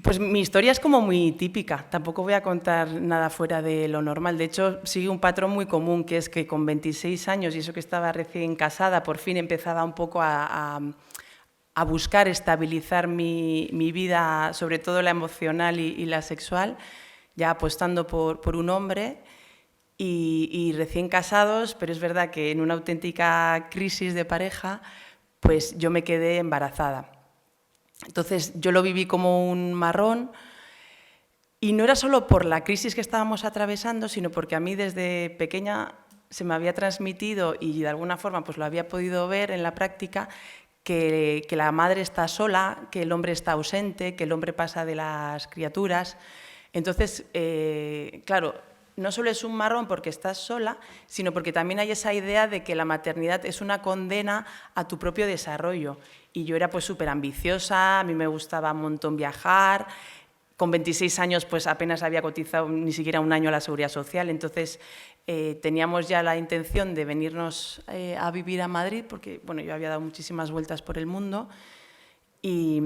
Pues mi historia es como muy típica, tampoco voy a contar nada fuera de lo normal. De hecho, sigue un patrón muy común, que es que con 26 años, y eso que estaba recién casada, por fin empezaba un poco a buscar estabilizar mi vida, sobre todo la emocional y la sexual, ya apostando por un hombre y recién casados, pero es verdad que en una auténtica crisis de pareja, pues yo me quedé embarazada. Entonces yo lo viví como un marrón y no era solo por la crisis que estábamos atravesando, sino porque a mí desde pequeña se me había transmitido y de alguna forma pues lo había podido ver en la práctica que la madre está sola, que el hombre está ausente, que el hombre pasa de las criaturas. Entonces, claro, no solo es un marrón porque estás sola, sino porque también hay esa idea de que la maternidad es una condena a tu propio desarrollo. Y yo era pues súper ambiciosa, a mí me gustaba un montón viajar, con 26 años pues apenas había cotizado ni siquiera un año a la Seguridad Social, entonces teníamos ya la intención de venirnos a vivir a Madrid, porque bueno, yo había dado muchísimas vueltas por el mundo y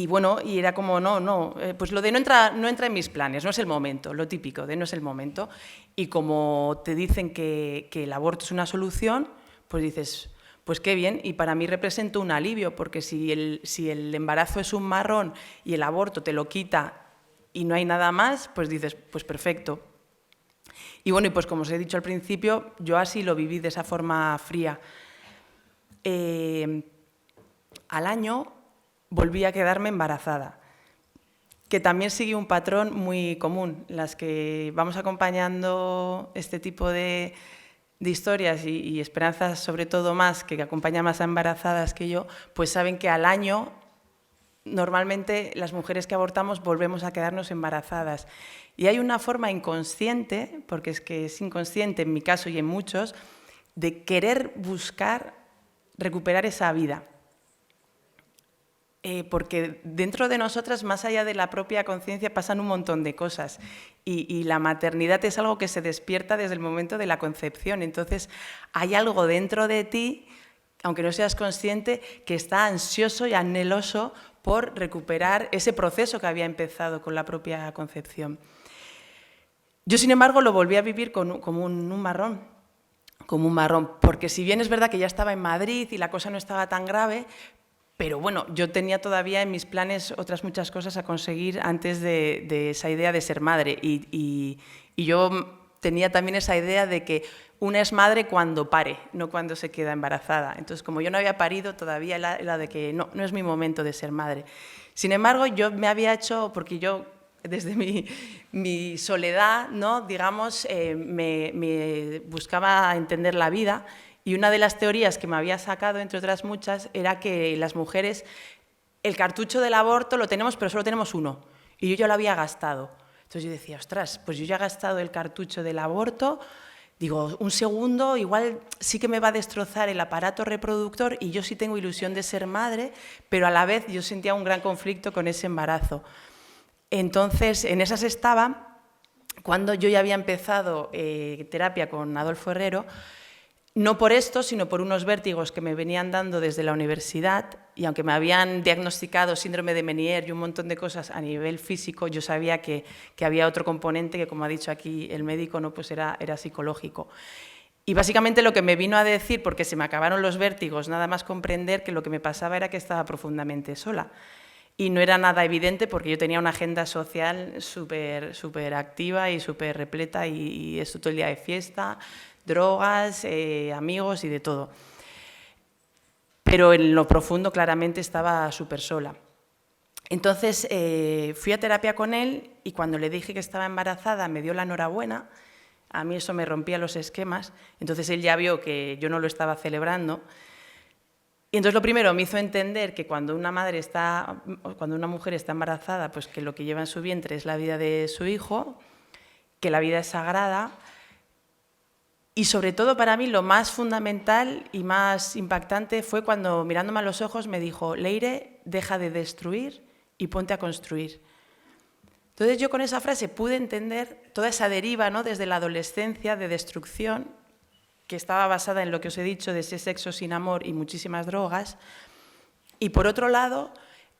bueno, y era como, pues lo de no entra en mis planes, no es el momento, lo típico de no es el momento. Y como te dicen que el aborto es una solución, pues dices, pues qué bien, y para mí representa un alivio, porque si el embarazo es un marrón y el aborto te lo quita y no hay nada más, pues dices, pues perfecto. Y bueno, y pues como os he dicho al principio, yo así lo viví de esa forma fría. Al año volví a quedarme embarazada, que también sigue un patrón muy común. Las que vamos acompañando este tipo de historias y esperanzas, sobre todo más, que acompañan más a embarazadas que yo, pues saben que al año normalmente las mujeres que abortamos volvemos a quedarnos embarazadas. Y hay una forma inconsciente, porque es que es inconsciente en mi caso y en muchos, de querer buscar recuperar esa vida. Porque dentro de nosotras, más allá de la propia conciencia, pasan un montón de cosas y la maternidad es algo que se despierta desde el momento de la concepción. Entonces, hay algo dentro de ti, aunque no seas consciente, que está ansioso y anheloso por recuperar ese proceso que había empezado con la propia concepción. Yo, sin embargo, lo volví a vivir como un marrón, porque si bien es verdad que ya estaba en Madrid y la cosa no estaba tan grave, pero bueno, yo tenía todavía en mis planes otras muchas cosas a conseguir antes de esa idea de ser madre. Y yo tenía también esa idea de que una es madre cuando pare, no cuando se queda embarazada. Entonces, como yo no había parido, todavía era de que no es mi momento de ser madre. Sin embargo, yo me había hecho, porque yo desde mi soledad, ¿no? Digamos, me buscaba entender la vida. Y una de las teorías que me había sacado, entre otras muchas, era que las mujeres, el cartucho del aborto lo tenemos, pero solo tenemos uno. Y yo ya lo había gastado. Entonces yo decía, ostras, pues yo ya he gastado el cartucho del aborto, digo, un segundo, igual sí que me va a destrozar el aparato reproductor y yo sí tengo ilusión de ser madre, pero a la vez yo sentía un gran conflicto con ese embarazo. Entonces, en esas estaba, cuando yo ya había empezado terapia con Adolfo Herrero, no por esto, sino por unos vértigos que me venían dando desde la universidad, y aunque me habían diagnosticado síndrome de Meniere y un montón de cosas a nivel físico, yo sabía que había otro componente que, como ha dicho aquí el médico, no, pues era psicológico. Y básicamente lo que me vino a decir, porque se me acabaron los vértigos, nada más comprender que lo que me pasaba era que estaba profundamente sola. Y no era nada evidente porque yo tenía una agenda social súper activa y súper repleta y esto todo el día de fiesta, drogas, amigos y de todo. Pero en lo profundo claramente estaba súper sola. Entonces fui a terapia con él y cuando le dije que estaba embarazada me dio la enhorabuena. A mí eso me rompía los esquemas. Entonces él ya vio que yo no lo estaba celebrando. Y entonces lo primero me hizo entender que cuando una mujer está embarazada, pues que lo que lleva en su vientre es la vida de su hijo, que la vida es sagrada. Y sobre todo para mí lo más fundamental y más impactante fue cuando, mirándome a los ojos, me dijo: Leire, deja de destruir y ponte a construir. Entonces yo con esa frase pude entender toda esa deriva, ¿no?, desde la adolescencia de destrucción, que estaba basada en lo que os he dicho de ese sexo sin amor y muchísimas drogas. Y por otro lado,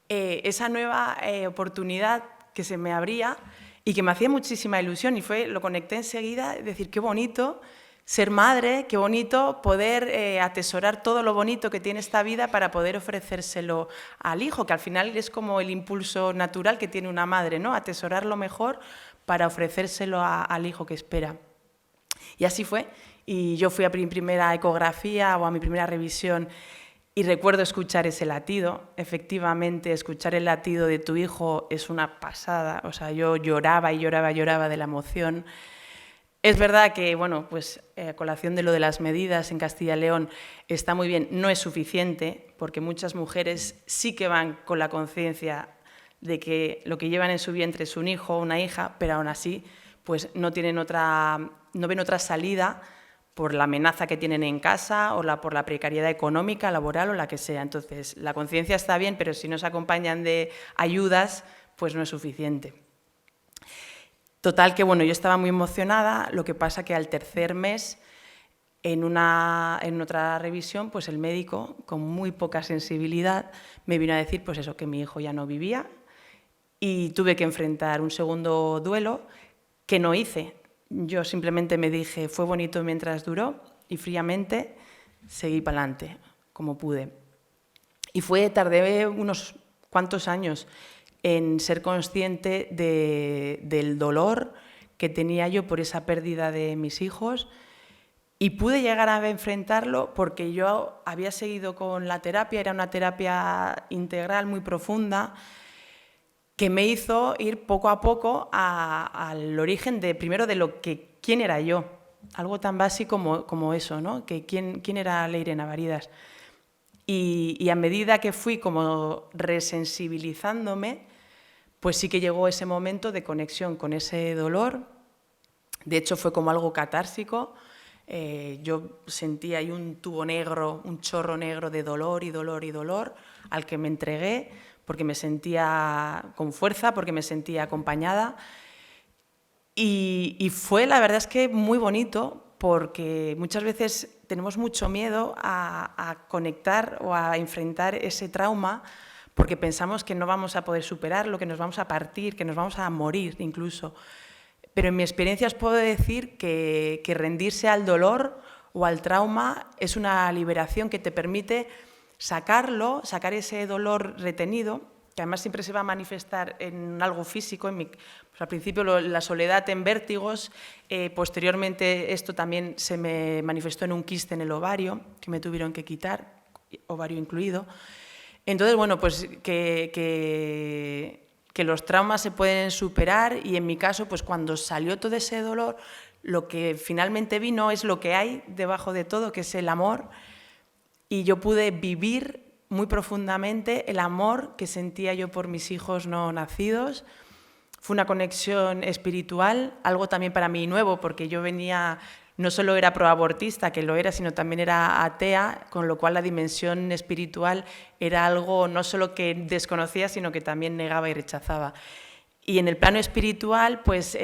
esa nueva oportunidad que se me abría y que me hacía muchísima ilusión, y lo conecté enseguida, decir, qué bonito ser madre, qué bonito poder atesorar todo lo bonito que tiene esta vida para poder ofrecérselo al hijo, que al final es como el impulso natural que tiene una madre, ¿no? Atesorar lo mejor para ofrecérselo al hijo que espera. Y así fue, y yo fui a mi primera ecografía o a mi primera revisión y recuerdo escuchar ese latido. Efectivamente, escuchar el latido de tu hijo es una pasada, o sea, yo lloraba y lloraba y lloraba de la emoción. Es verdad que, bueno, pues a colación de lo de las medidas en Castilla y León está muy bien, no es suficiente, porque muchas mujeres sí que van con la conciencia de que lo que llevan en su vientre es un hijo o una hija, pero aún así pues no ven otra salida por la amenaza que tienen en casa o por la precariedad económica, laboral o la que sea. Entonces, la conciencia está bien, pero si no se acompañan de ayudas, pues no es suficiente. Total que, bueno, yo estaba muy emocionada, lo que pasa que al tercer mes, en otra revisión, pues el médico, con muy poca sensibilidad, me vino a decir pues eso, que mi hijo ya no vivía, y tuve que enfrentar un segundo duelo que no hice. Yo simplemente me dije, fue bonito mientras duró, y fríamente seguí para adelante, como pude. Y tardé unos cuantos años en ser consciente del dolor que tenía yo por esa pérdida de mis hijos, y pude llegar a enfrentarlo porque yo había seguido con la terapia, era una terapia integral muy profunda que me hizo ir poco a poco al origen primero de quién era yo, algo tan básico como eso, ¿no? Que quién era Leire Navaridas. Y a medida que fui como resensibilizándome, pues sí que llegó ese momento de conexión con ese dolor. De hecho, fue como algo catársico. Yo sentía ahí un tubo negro, un chorro negro de dolor y dolor y dolor, al que me entregué porque me sentía con fuerza, porque me sentía acompañada. Y fue, la verdad es que muy bonito, porque muchas veces tenemos mucho miedo a conectar o a enfrentar ese trauma, porque pensamos que no vamos a poder superarlo, que nos vamos a partir, que nos vamos a morir incluso. Pero en mi experiencia os puedo decir que rendirse al dolor o al trauma es una liberación que te permite sacar ese dolor retenido, que además siempre se va a manifestar en algo físico. Pues al principio la soledad en vértigos, posteriormente esto también se me manifestó en un quiste en el ovario, que me tuvieron que quitar, ovario incluido. Entonces, bueno, pues que los traumas se pueden superar, y en mi caso, pues cuando salió todo ese dolor, lo que finalmente vino es lo que hay debajo de todo, que es el amor, y yo pude vivir muy profundamente el amor que sentía yo por mis hijos no nacidos. Fue una conexión espiritual, algo también para mí nuevo, porque yo venía... No solo era proabortista, que lo era, sino también era atea, con lo cual la dimensión espiritual era algo no solo que desconocía, sino que también negaba y rechazaba. Y en el plano espiritual, pues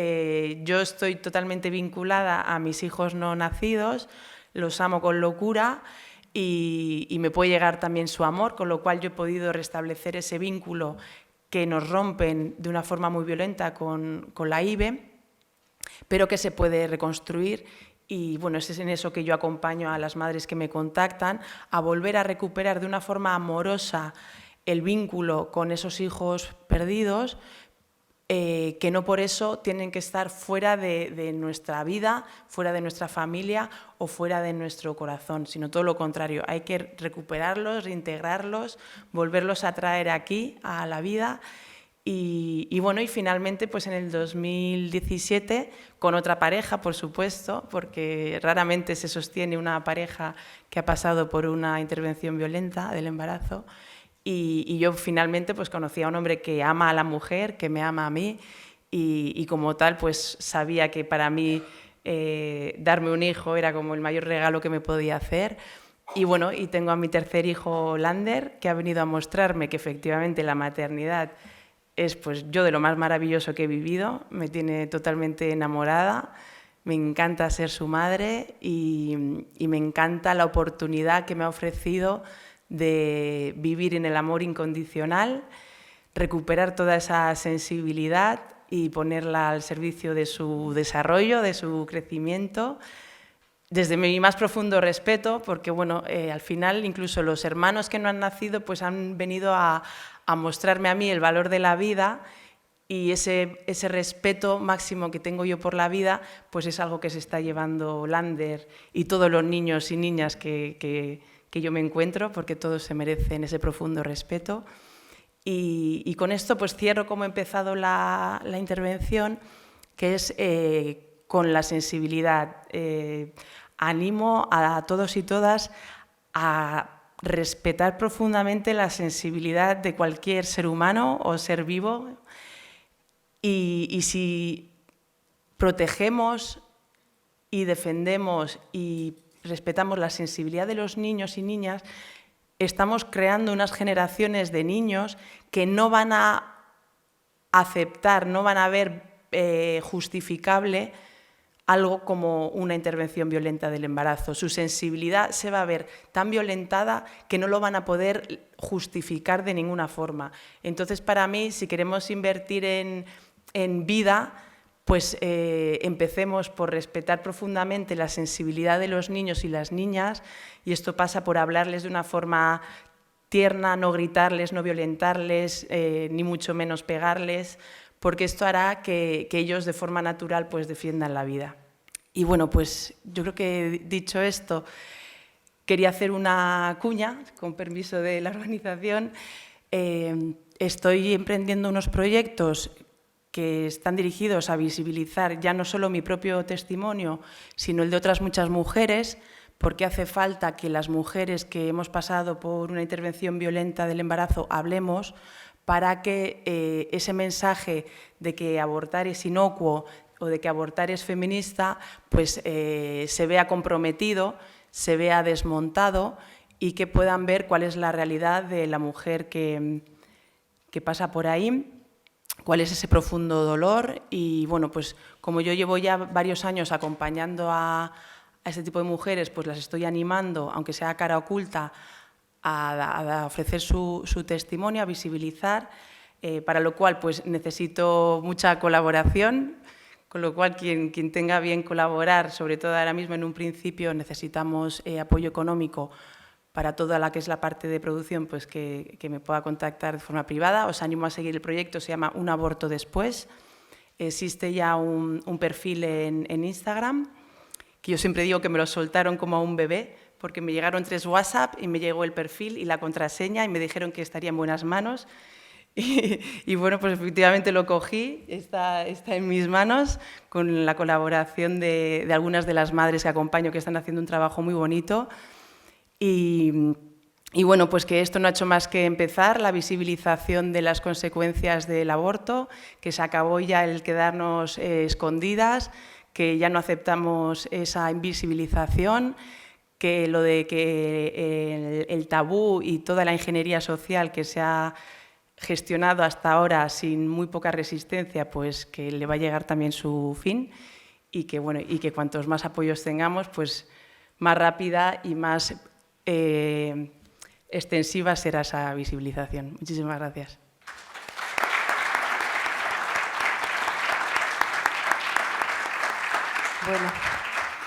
yo estoy totalmente vinculada a mis hijos no nacidos, los amo con locura, y me puede llegar también su amor, con lo cual yo he podido restablecer ese vínculo que nos rompen de una forma muy violenta con la IVE, pero que se puede reconstruir. Y bueno, es en eso que yo acompaño a las madres que me contactan, a volver a recuperar de una forma amorosa el vínculo con esos hijos perdidos, que no por eso tienen que estar fuera de nuestra vida, fuera de nuestra familia o fuera de nuestro corazón, sino todo lo contrario. Hay que recuperarlos, reintegrarlos, volverlos a traer aquí, a la vida. Y bueno, y finalmente pues en el 2017 con otra pareja, por supuesto, porque raramente se sostiene una pareja que ha pasado por una intervención violenta del embarazo, y yo finalmente pues conocí a un hombre que ama a la mujer, que me ama a mí, y como tal pues sabía que para mí darme un hijo era como el mayor regalo que me podía hacer. Y bueno, y tengo a mi tercer hijo, Lander, que ha venido a mostrarme que efectivamente la maternidad es pues yo de lo más maravilloso que he vivido, me tiene totalmente enamorada, me encanta ser su madre, y me encanta la oportunidad que me ha ofrecido de vivir en el amor incondicional, recuperar toda esa sensibilidad y ponerla al servicio de su desarrollo, de su crecimiento, desde mi más profundo respeto, porque bueno, al final incluso los hermanos que no han nacido pues han venido a mostrarme a mí el valor de la vida, y ese respeto máximo que tengo yo por la vida pues es algo que se está llevando Lander y todos los niños y niñas que yo me encuentro, porque todos se merecen ese profundo respeto. Y con esto pues cierro como he empezado la intervención, que es con la sensibilidad. Animo a todos y todas a respetar profundamente la sensibilidad de cualquier ser humano o ser vivo, y si protegemos y defendemos y respetamos la sensibilidad de los niños y niñas, estamos creando unas generaciones de niños que no van a aceptar, no van a ver justificable algo como una intervención violenta del embarazo. Su sensibilidad se va a ver tan violentada que no lo van a poder justificar de ninguna forma. Entonces, para mí, si queremos invertir en vida, pues empecemos por respetar profundamente la sensibilidad de los niños y las niñas, y esto pasa por hablarles de una forma tierna, no gritarles, no violentarles, ni mucho menos pegarles, porque esto hará que ellos de forma natural pues defiendan la vida. Y bueno, pues yo creo que dicho esto, quería hacer una cuña, con permiso de la organización. Estoy emprendiendo unos proyectos que están dirigidos a visibilizar ya no solo mi propio testimonio, sino el de otras muchas mujeres, porque hace falta que las mujeres que hemos pasado por una intervención violenta del embarazo hablemos, para que ese mensaje de que abortar es inocuo o de que abortar es feminista, pues se vea comprometido, se vea desmontado, y que puedan ver cuál es la realidad de la mujer que pasa por ahí, cuál es ese profundo dolor. Y bueno, pues como yo llevo ya varios años acompañando a este tipo de mujeres, pues las estoy animando, aunque sea a cara oculta, a ofrecer su testimonio, a visibilizar, para lo cual pues necesito mucha colaboración, con lo cual quien tenga bien colaborar, sobre todo ahora mismo en un principio necesitamos apoyo económico para toda la que es la parte de producción, pues que me pueda contactar de forma privada. Os animo a seguir el proyecto, se llama Un aborto después. Existe ya un perfil en Instagram, que yo siempre digo que me lo soltaron como a un bebé, porque me llegaron 3 WhatsApp y me llegó el perfil y la contraseña y me dijeron que estaría en buenas manos. Y bueno, pues efectivamente lo cogí, está en mis manos, con la colaboración de algunas de las madres que acompaño, que están haciendo un trabajo muy bonito. Y bueno, pues que esto no ha hecho más que empezar, la visibilización de las consecuencias del aborto, que se acabó ya el quedarnos escondidas, que ya no aceptamos esa invisibilización, que lo de que el tabú y toda la ingeniería social que se ha gestionado hasta ahora sin muy poca resistencia, pues que le va a llegar también su fin, y que bueno, y que cuantos más apoyos tengamos, pues más rápida y más extensiva será esa visibilización. Muchísimas gracias. Bueno,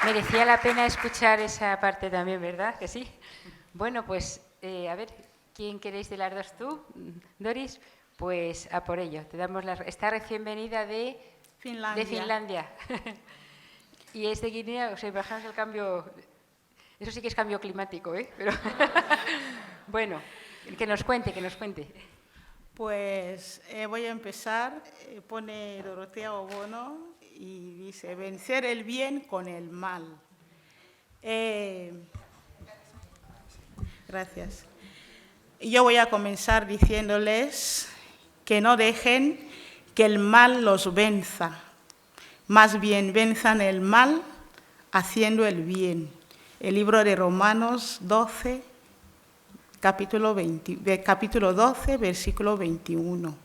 merecía la pena escuchar esa parte también, ¿verdad? ¿Que sí? Bueno, pues, a ver, ¿quién queréis de las dos tú? Doris, pues a por ello. Te damos esta recién venida de Finlandia. Y es de Guinea, o sea, bajamos el cambio. Eso sí que es cambio climático, ¿eh? Pero bueno, que nos cuente. Pues voy a empezar. Pone Dorotea Obono y dice: vencer el bien con el mal. Gracias. Yo voy a comenzar diciéndoles que no dejen que el mal los venza. Más bien venzan el mal haciendo el bien. El libro de Romanos 12, capítulo 12, versículo 21.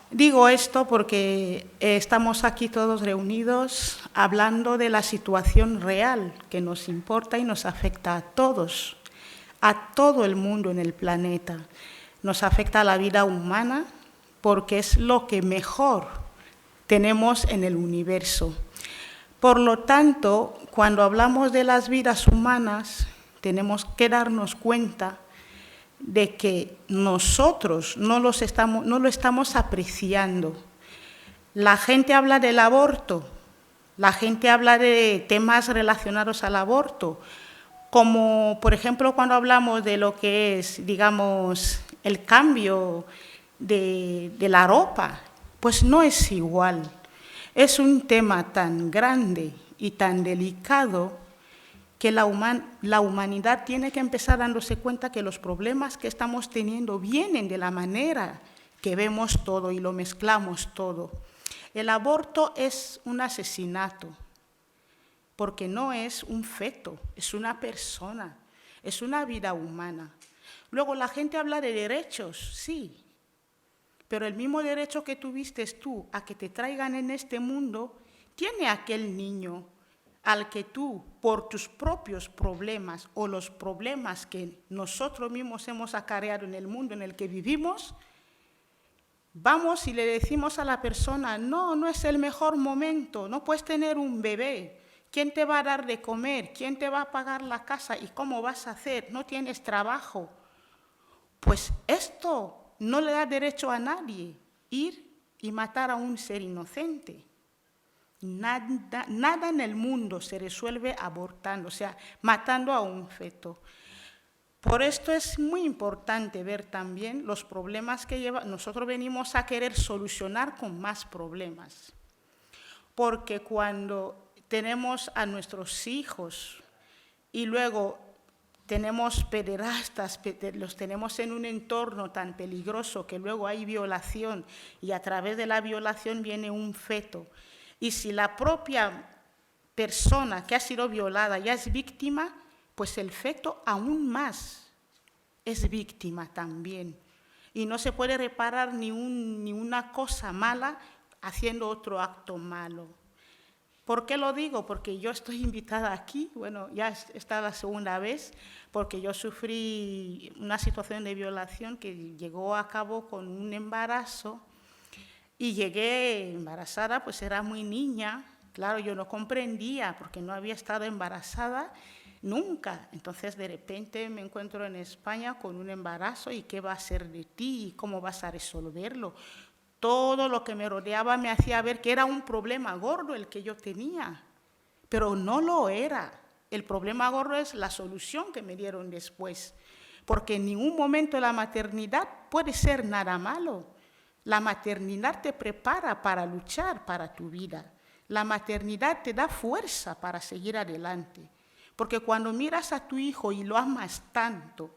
Digo esto porque estamos aquí todos reunidos hablando de la situación real que nos importa y nos afecta a todos. a todo el mundo en el planeta. Nos afecta a la vida humana porque es lo que mejor tenemos en el universo. Por lo tanto, cuando hablamos de las vidas humanas, tenemos que darnos cuenta de que nosotros no lo estamos apreciando. La gente habla del aborto, la gente habla de temas relacionados al aborto, como por ejemplo cuando hablamos de lo que es, digamos, el cambio de la ropa, pues no es igual. Es un tema tan grande y tan delicado que la humanidad tiene que empezar dándose cuenta que los problemas que estamos teniendo vienen de la manera que vemos todo y lo mezclamos todo. El aborto es un asesinato, porque no es un feto, es una persona, es una vida humana. Luego la gente habla de derechos, sí, pero el mismo derecho que tuviste tú a que te traigan en este mundo, tiene aquel niño al que tú, por tus propios problemas o los problemas que nosotros mismos hemos acarreado en el mundo en el que vivimos, vamos y le decimos a la persona, no, no es el mejor momento, no puedes tener un bebé, ¿quién te va a dar de comer? ¿Quién te va a pagar la casa? ¿Y cómo vas a hacer? No tienes trabajo. Pues esto no le da derecho a nadie, ir y matar a un ser inocente. Nada en el mundo se resuelve abortando, o sea, matando a un feto. Por esto es muy importante ver también los problemas que nosotros venimos a querer solucionar con más problemas. Porque cuando tenemos a nuestros hijos y luego tenemos pederastas, los tenemos en un entorno tan peligroso que luego hay violación y a través de la violación viene un feto. Y si la propia persona que ha sido violada ya es víctima, pues el feto aún más es víctima también. Y no se puede reparar ni una cosa mala haciendo otro acto malo. ¿Por qué lo digo? Porque yo estoy invitada aquí, bueno, ya está la segunda vez, porque yo sufrí una situación de violación que llegó a cabo con un embarazo y llegué embarazada, pues era muy niña, claro, yo no comprendía porque no había estado embarazada nunca. Entonces, de repente me encuentro en España con un embarazo y ¿qué va a ser de ti? ¿Y cómo vas a resolverlo? Todo lo que me rodeaba me hacía ver que era un problema gordo el que yo tenía, pero no lo era. El problema gordo es la solución que me dieron después, porque en ningún momento la maternidad puede ser nada malo. La maternidad te prepara para luchar para tu vida. La maternidad te da fuerza para seguir adelante, porque cuando miras a tu hijo y lo amas tanto,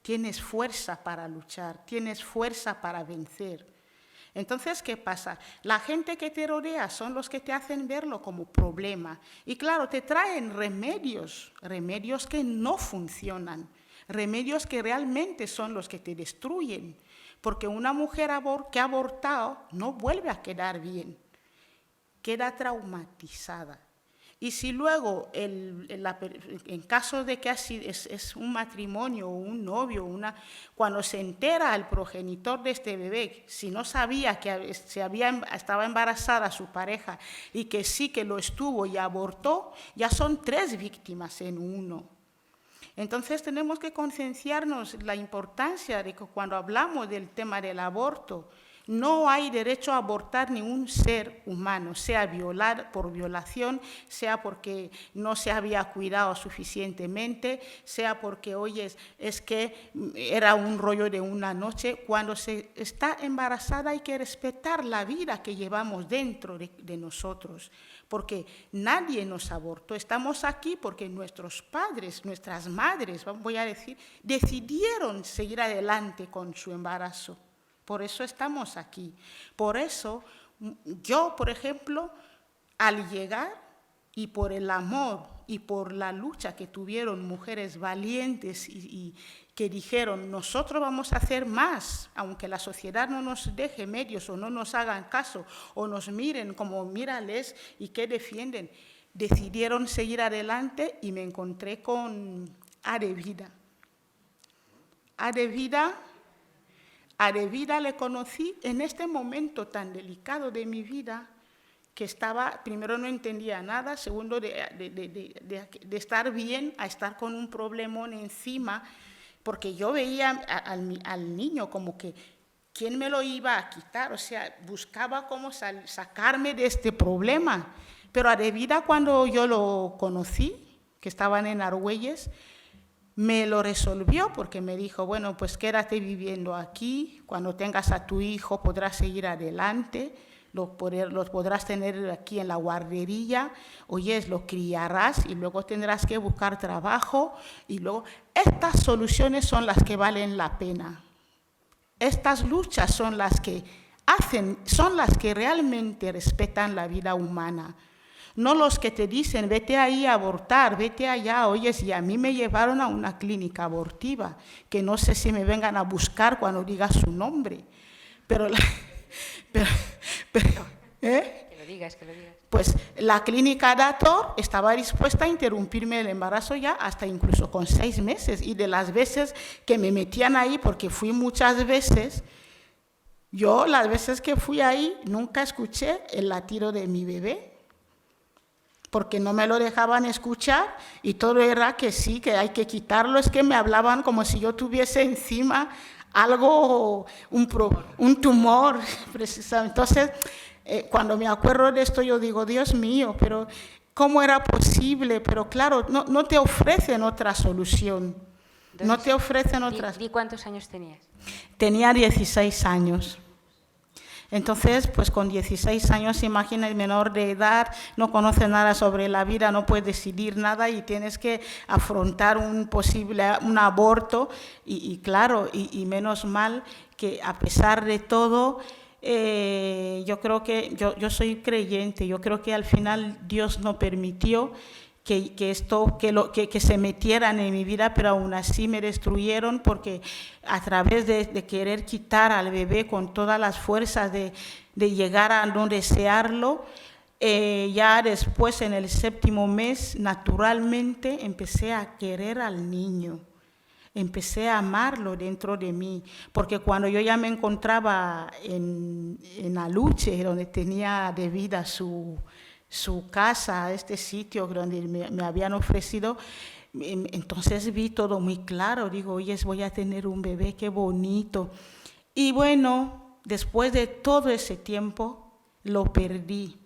tienes fuerza para luchar, tienes fuerza para vencer. Entonces, ¿qué pasa? La gente que te rodea son los que te hacen verlo como problema. Y claro, te traen remedios que no funcionan, remedios que realmente son los que te destruyen. Porque una mujer que ha abortado no vuelve a quedar bien, queda traumatizada. Y si luego, en caso de que es un matrimonio o un novio, cuando se entera el progenitor de este bebé, si no sabía que estaba embarazada su pareja y que sí que lo estuvo y abortó, ya son 3 víctimas en uno. Entonces tenemos que concienciarnos la importancia de que cuando hablamos del tema del aborto, no hay derecho a abortar ni un ser humano, sea por violación, sea porque no se había cuidado suficientemente, sea porque, oye, es que era un rollo de una noche. Cuando se está embarazada hay que respetar la vida que llevamos dentro de nosotros, porque nadie nos abortó. Estamos aquí porque nuestros padres, nuestras madres, voy a decir, decidieron seguir adelante con su embarazo. Por eso estamos aquí. Por eso yo, por ejemplo, al llegar y por el amor y por la lucha que tuvieron mujeres valientes y que dijeron, nosotros vamos a hacer más, aunque la sociedad no nos deje medios o no nos hagan caso o nos miren como mírales y que defienden, decidieron seguir adelante y me encontré con Are Vida. A Devida le conocí en este momento tan delicado de mi vida, que estaba, primero no entendía nada, segundo de estar bien a estar con un problemón encima, porque yo veía al niño como que ¿quién me lo iba a quitar? O sea, buscaba cómo sacarme de este problema. Pero a Devida, cuando yo lo conocí, que estaban en Argüelles, me lo resolvió porque me dijo, bueno, pues quédate viviendo aquí, cuando tengas a tu hijo podrás seguir adelante, los podrás tener aquí en la guardería, oyes, lo criarás y luego tendrás que buscar trabajo y luego estas soluciones son las que valen la pena. Estas luchas son las que son las que realmente respetan la vida humana. No los que te dicen, vete ahí a abortar, vete allá, oyes, y a mí me llevaron a una clínica abortiva, que no sé si me vengan a buscar cuando diga su nombre, pero Que lo digas. pues la clínica Dator estaba dispuesta a interrumpirme el embarazo ya hasta incluso con 6 meses, y de las veces que me metían ahí, porque fui muchas veces, yo las veces que fui ahí nunca escuché el latido de mi bebé, porque no me lo dejaban escuchar y todo era que sí, que hay que quitarlo. Es que me hablaban como si yo tuviese encima algo, un tumor, precisamente. Entonces, cuando me acuerdo de esto, yo digo, Dios mío, pero ¿cómo era posible? Pero claro, no te ofrecen otra solución. Entonces, no te ofrecen otras. ¿Y cuántos años tenías? Tenía 16 años. Entonces, pues con 16 años, imagina, menor de edad, no conoce nada sobre la vida, no puede decidir nada y tienes que afrontar un aborto. Y claro, y menos mal que a pesar de todo, yo creo que, yo soy creyente, yo creo que al final Dios no permitió que se metieran en mi vida, pero aún así me destruyeron, porque a través de querer quitar al bebé con todas las fuerzas de llegar a no desearlo, ya después en el 7º mes naturalmente empecé a querer al niño, empecé a amarlo dentro de mí, porque cuando yo ya me encontraba en Aluche, donde tenía de vida su casa, este sitio donde me habían ofrecido, entonces vi todo muy claro, digo, oye, voy a tener un bebé, qué bonito. Y bueno, después de todo ese tiempo, lo perdí.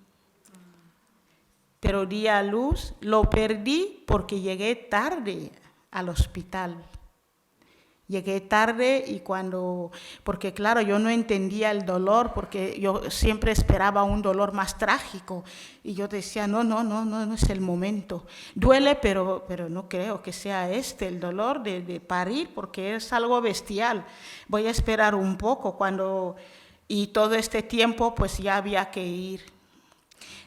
Pero di a luz, lo perdí porque llegué tarde al hospital. Llegué tarde y porque claro, yo no entendía el dolor, porque yo siempre esperaba un dolor más trágico. Y yo decía, no es el momento. Duele, pero no creo que sea el dolor de parir, porque es algo bestial. Voy a esperar un poco y todo este tiempo pues ya había que ir.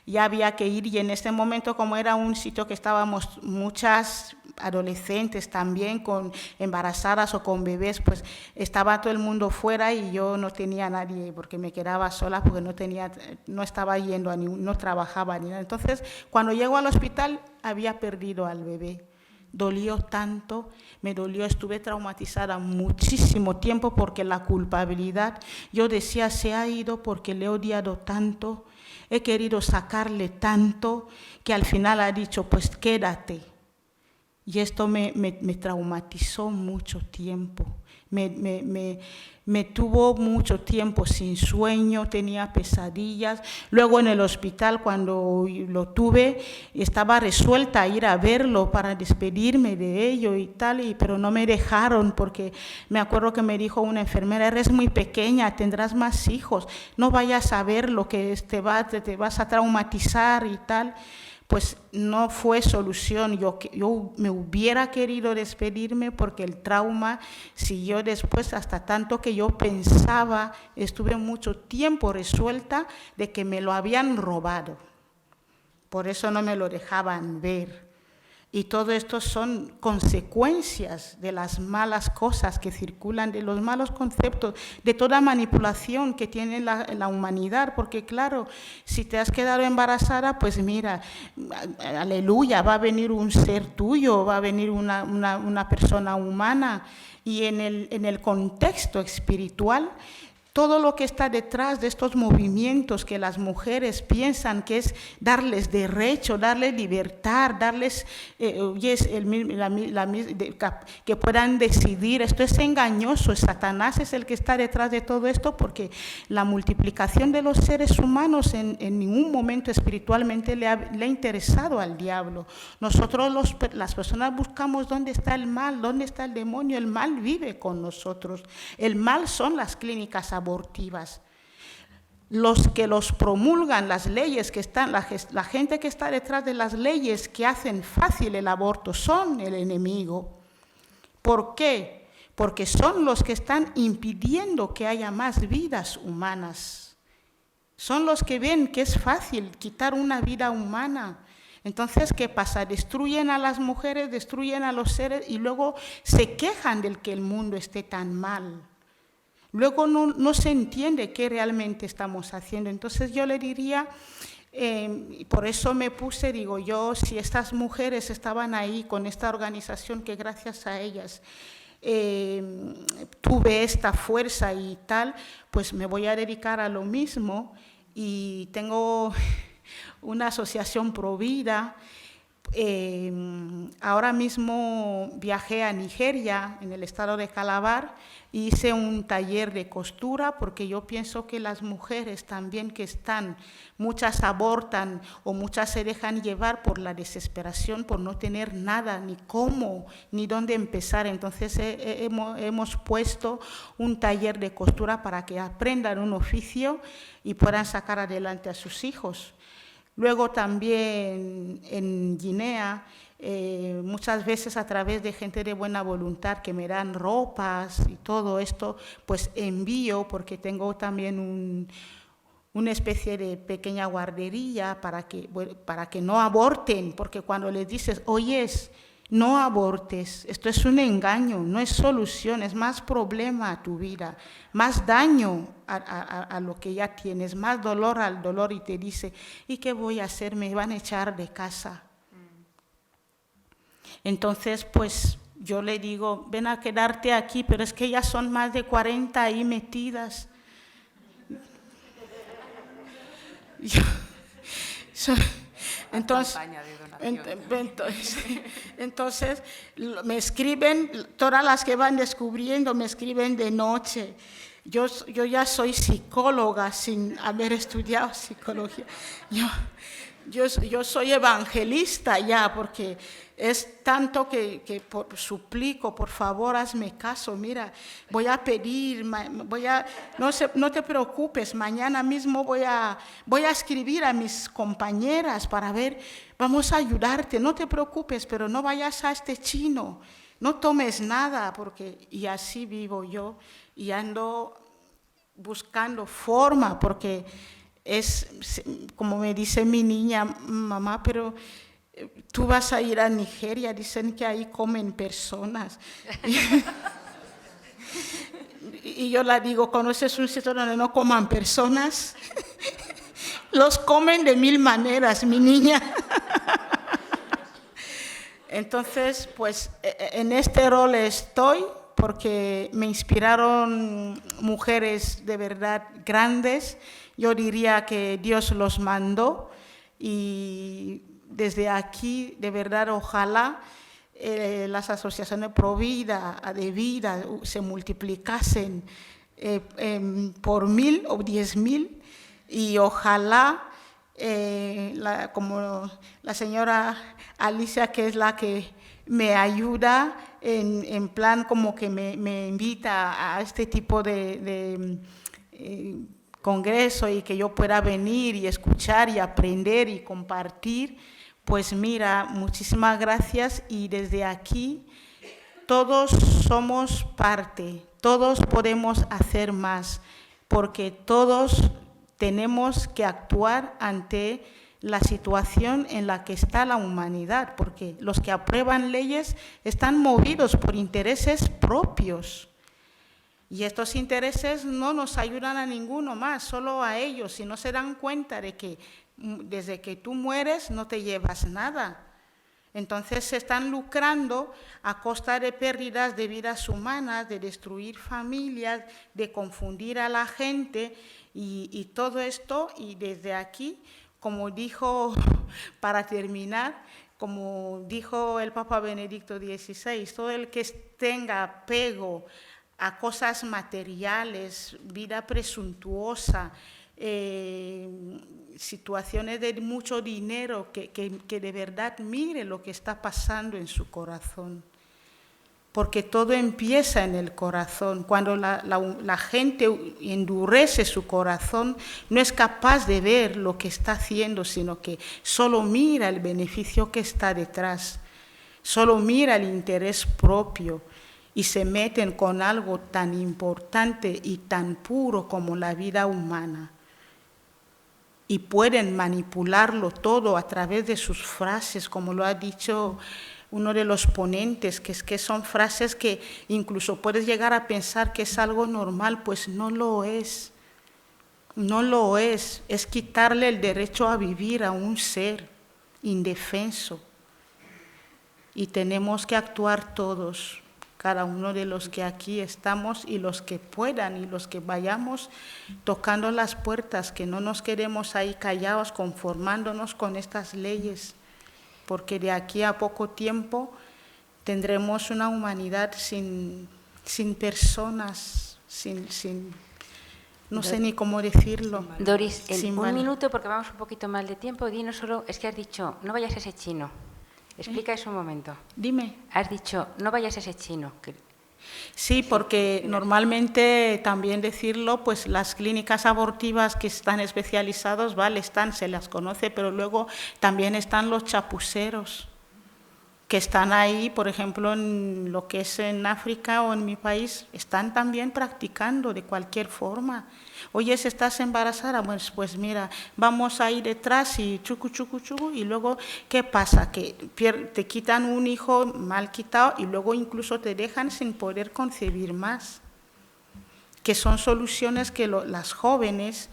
Y en este momento, como era un sitio que estábamos muchas adolescentes también con embarazadas o con bebés, pues estaba todo el mundo fuera y yo no tenía nadie, porque me quedaba sola, porque no estaba yendo no trabajaba ni nada. Entonces, cuando llego al hospital, había perdido al bebé. Dolió tanto, me dolió, estuve traumatizada muchísimo tiempo, porque la culpabilidad, yo decía, se ha ido porque le he odiado tanto, he querido sacarle tanto, que al final ha dicho, pues quédate. Y esto me traumatizó mucho tiempo, me tuvo mucho tiempo sin sueño, tenía pesadillas. Luego en el hospital, cuando lo tuve, estaba resuelta a ir a verlo para despedirme de ello y tal, pero no me dejaron, porque me acuerdo que me dijo una enfermera, eres muy pequeña, tendrás más hijos, no vayas a verlo, que te vas a traumatizar y tal. Pues no fue solución. Yo me hubiera querido despedirme, porque el trauma siguió después, hasta tanto que yo pensaba, estuve mucho tiempo resuelta de que me lo habían robado. Por eso no me lo dejaban ver. Y todo esto son consecuencias de las malas cosas que circulan, de los malos conceptos, de toda manipulación que tiene la humanidad. Porque claro, si te has quedado embarazada, pues mira, aleluya, va a venir un ser tuyo, va a venir una persona humana. Y en el contexto espiritual, todo lo que está detrás de estos movimientos que las mujeres piensan que es darles derecho, darles libertad, darles que puedan decidir, esto es engañoso. Satanás es el que está detrás de todo esto, porque la multiplicación de los seres humanos en ningún momento espiritualmente le ha interesado al diablo. Nosotros las personas buscamos dónde está el mal, dónde está el demonio. El mal vive con nosotros. El mal son las clínicas abortivas. Los que los promulgan, las leyes que están, la gente que está detrás de las leyes que hacen fácil el aborto, son el enemigo. ¿Por qué? Porque son los que están impidiendo que haya más vidas humanas. Son los que ven que es fácil quitar una vida humana. Entonces, ¿qué pasa? Destruyen a las mujeres, destruyen a los seres y luego se quejan del que el mundo esté tan mal. Luego no se entiende qué realmente estamos haciendo. Entonces yo le diría, por eso me puse, digo yo, si estas mujeres estaban ahí con esta organización, que gracias a ellas tuve esta fuerza y tal, pues me voy a dedicar a lo mismo. Y tengo una asociación Provida. Ahora mismo viajé a Nigeria, en el estado de Calabar, y hice un taller de costura, porque yo pienso que las mujeres también muchas abortan o muchas se dejan llevar por la desesperación, por no tener nada, ni cómo, ni dónde empezar. Entonces hemos puesto un taller de costura para que aprendan un oficio y puedan sacar adelante a sus hijos. Luego también en Guinea, muchas veces a través de gente de buena voluntad que me dan ropas y todo esto, pues envío, porque tengo también una especie de pequeña guardería para que no aborten, porque cuando les dices, oyes, no abortes, esto es un engaño, no es solución, es más problema a tu vida, más daño a lo que ya tienes, más dolor al dolor, y te dice, ¿y qué voy a hacer? Me van a echar de casa. Entonces, pues yo le digo, ven a quedarte aquí, pero es que ya son más de 40 ahí metidas. Entonces me escriben, todas las que van descubriendo me escriben de noche. Yo ya soy psicóloga sin haber estudiado psicología. Yo soy evangelista ya, porque es tanto que suplico, por favor, hazme caso. Mira, voy a pedir, no te preocupes, mañana mismo voy a escribir a mis compañeras para ver, vamos a ayudarte, no te preocupes, pero no vayas a este chino, no tomes nada, y así vivo yo, y ando buscando forma, porque es, como me dice mi niña, mamá, pero tú vas a ir a Nigeria, dicen que ahí comen personas. Y yo la digo, ¿conoces un sitio donde no coman personas? Los comen de 1000 maneras, mi niña. Entonces, pues en este rol estoy, porque me inspiraron mujeres de verdad grandes. Yo diría que Dios los mandó, y desde aquí, de verdad, ojalá las asociaciones Provida, de vida, se multiplicasen por 1000 o 10.000, y ojalá, como la señora Alicia, que es la que me ayuda, en plan como que me invita a este tipo de congreso, y que yo pueda venir y escuchar y aprender y compartir, pues mira, muchísimas gracias. Y desde aquí todos somos parte, todos podemos hacer más, porque todos tenemos que actuar ante la situación en la que está la humanidad, porque los que aprueban leyes están movidos por intereses propios. Y estos intereses no nos ayudan a ninguno más, solo a ellos, y no se dan cuenta de que desde que tú mueres no te llevas nada. Entonces se están lucrando a costa de pérdidas de vidas humanas, de destruir familias, de confundir a la gente y todo esto. Y desde aquí, como dijo, para terminar, como dijo el Papa Benedicto XVI, todo el que tenga apego a cosas materiales, vida presuntuosa, situaciones de mucho dinero, que de verdad mire lo que está pasando en su corazón. Porque todo empieza en el corazón. Cuando la gente endurece su corazón, no es capaz de ver lo que está haciendo, sino que solo mira el beneficio que está detrás, solo mira el interés propio, y se meten con algo tan importante y tan puro como la vida humana. Y pueden manipularlo todo a través de sus frases, como lo ha dicho uno de los ponentes, que son frases que incluso puedes llegar a pensar que es algo normal, pues no lo es. No lo es. Es quitarle el derecho a vivir a un ser indefenso. Y tenemos que actuar todos, cada uno de los que aquí estamos y los que puedan y los que vayamos tocando las puertas, que no nos quedemos ahí callados conformándonos con estas leyes, porque de aquí a poco tiempo tendremos una humanidad sin personas, no sé ni cómo decirlo. Doris, un minuto, porque vamos un poquito mal de tiempo. Dinos solo, es que has dicho, no vayas a ese chino. Explica eso un momento. Dime. Has dicho, no vayas a ese chino. Sí, porque normalmente también decirlo, pues las clínicas abortivas que están especializados, vale, se las conoce, pero luego también están los chapuceros, que están ahí, por ejemplo, en lo que es en África o en mi país, están también practicando de cualquier forma. Oye, si estás embarazada, pues mira, vamos a ir detrás y chucu, chucu, chucu, y luego, ¿qué pasa? Que te quitan un hijo mal quitado y luego incluso te dejan sin poder concebir más. Que son soluciones que las jóvenes,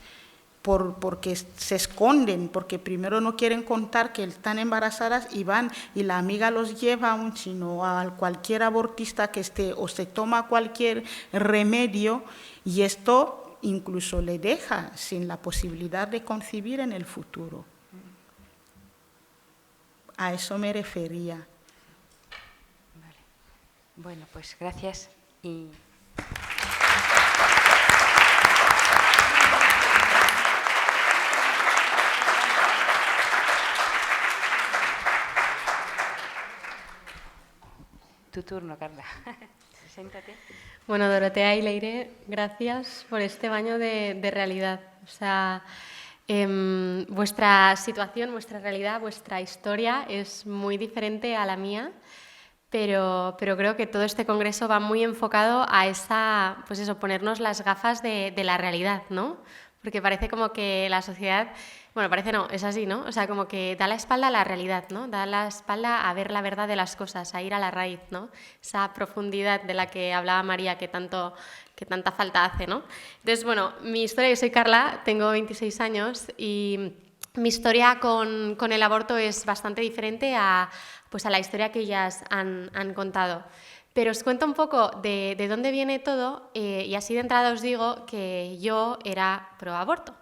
porque se esconden, porque primero no quieren contar que están embarazadas y van, y la amiga los lleva a un chino o a cualquier abortista que esté, o se toma cualquier remedio, y esto incluso le deja sin la posibilidad de concebir en el futuro. A eso me refería. Vale. Bueno, pues gracias y... Tu turno, Carla. Siéntate. Bueno, Dorotea y Leire, gracias por este baño de realidad. O sea, vuestra situación, vuestra realidad, vuestra historia es muy diferente a la mía, pero creo que todo este congreso va muy enfocado a pues eso, ponernos las gafas de la realidad, ¿no? Porque parece como que la sociedad, bueno, parece no, es así, ¿no? O sea, como que da la espalda a la realidad, ¿no? Da la espalda a ver la verdad de las cosas, a ir a la raíz, ¿no? Esa profundidad de la que hablaba María, que tanta falta hace, ¿no? Entonces, bueno, mi historia, yo soy Carla, tengo 26 años y mi historia con el aborto es bastante diferente a la historia que ellas han contado. Pero os cuento un poco de dónde viene todo y así de entrada os digo que yo era pro aborto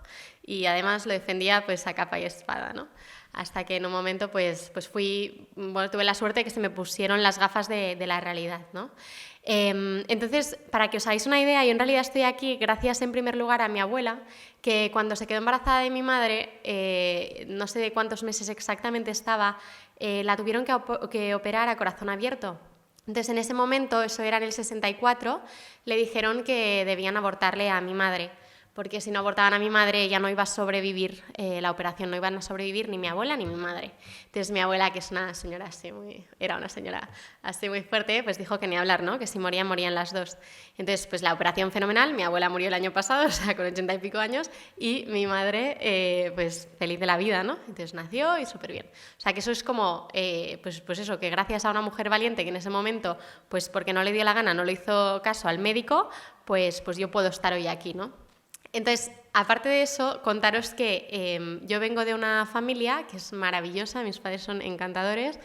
y además lo defendía pues a capa y espada, ¿no? Hasta que en un momento pues tuve la suerte de que se me pusieron las gafas de la realidad, ¿no? Entonces, para que os hagáis una idea, yo en realidad estoy aquí gracias en primer lugar a mi abuela, que cuando se quedó embarazada de mi madre, no sé de cuántos meses exactamente estaba, la tuvieron que operar a corazón abierto. Entonces, en ese momento, eso era en el 64, le dijeron que debían abortarle a mi madre, porque si no abortaban a mi madre ya no iba a sobrevivir la operación, no iban a sobrevivir ni mi abuela ni mi madre. Entonces mi abuela, que es una señora era una señora así muy fuerte, pues dijo que ni hablar, ¿no? Que si morían, morían las dos. Entonces, pues la operación fenomenal, mi abuela murió el año pasado, o sea, con 80 y pico años, y mi madre, pues feliz de la vida, ¿no? Entonces nació y súper bien. O sea, que eso es como, pues eso, que gracias a una mujer valiente que en ese momento, pues porque no le dio la gana, no le hizo caso al médico, pues yo puedo estar hoy aquí, ¿no? Entonces, aparte de eso, contaros que yo vengo de una familia que es maravillosa, mis padres son encantadores,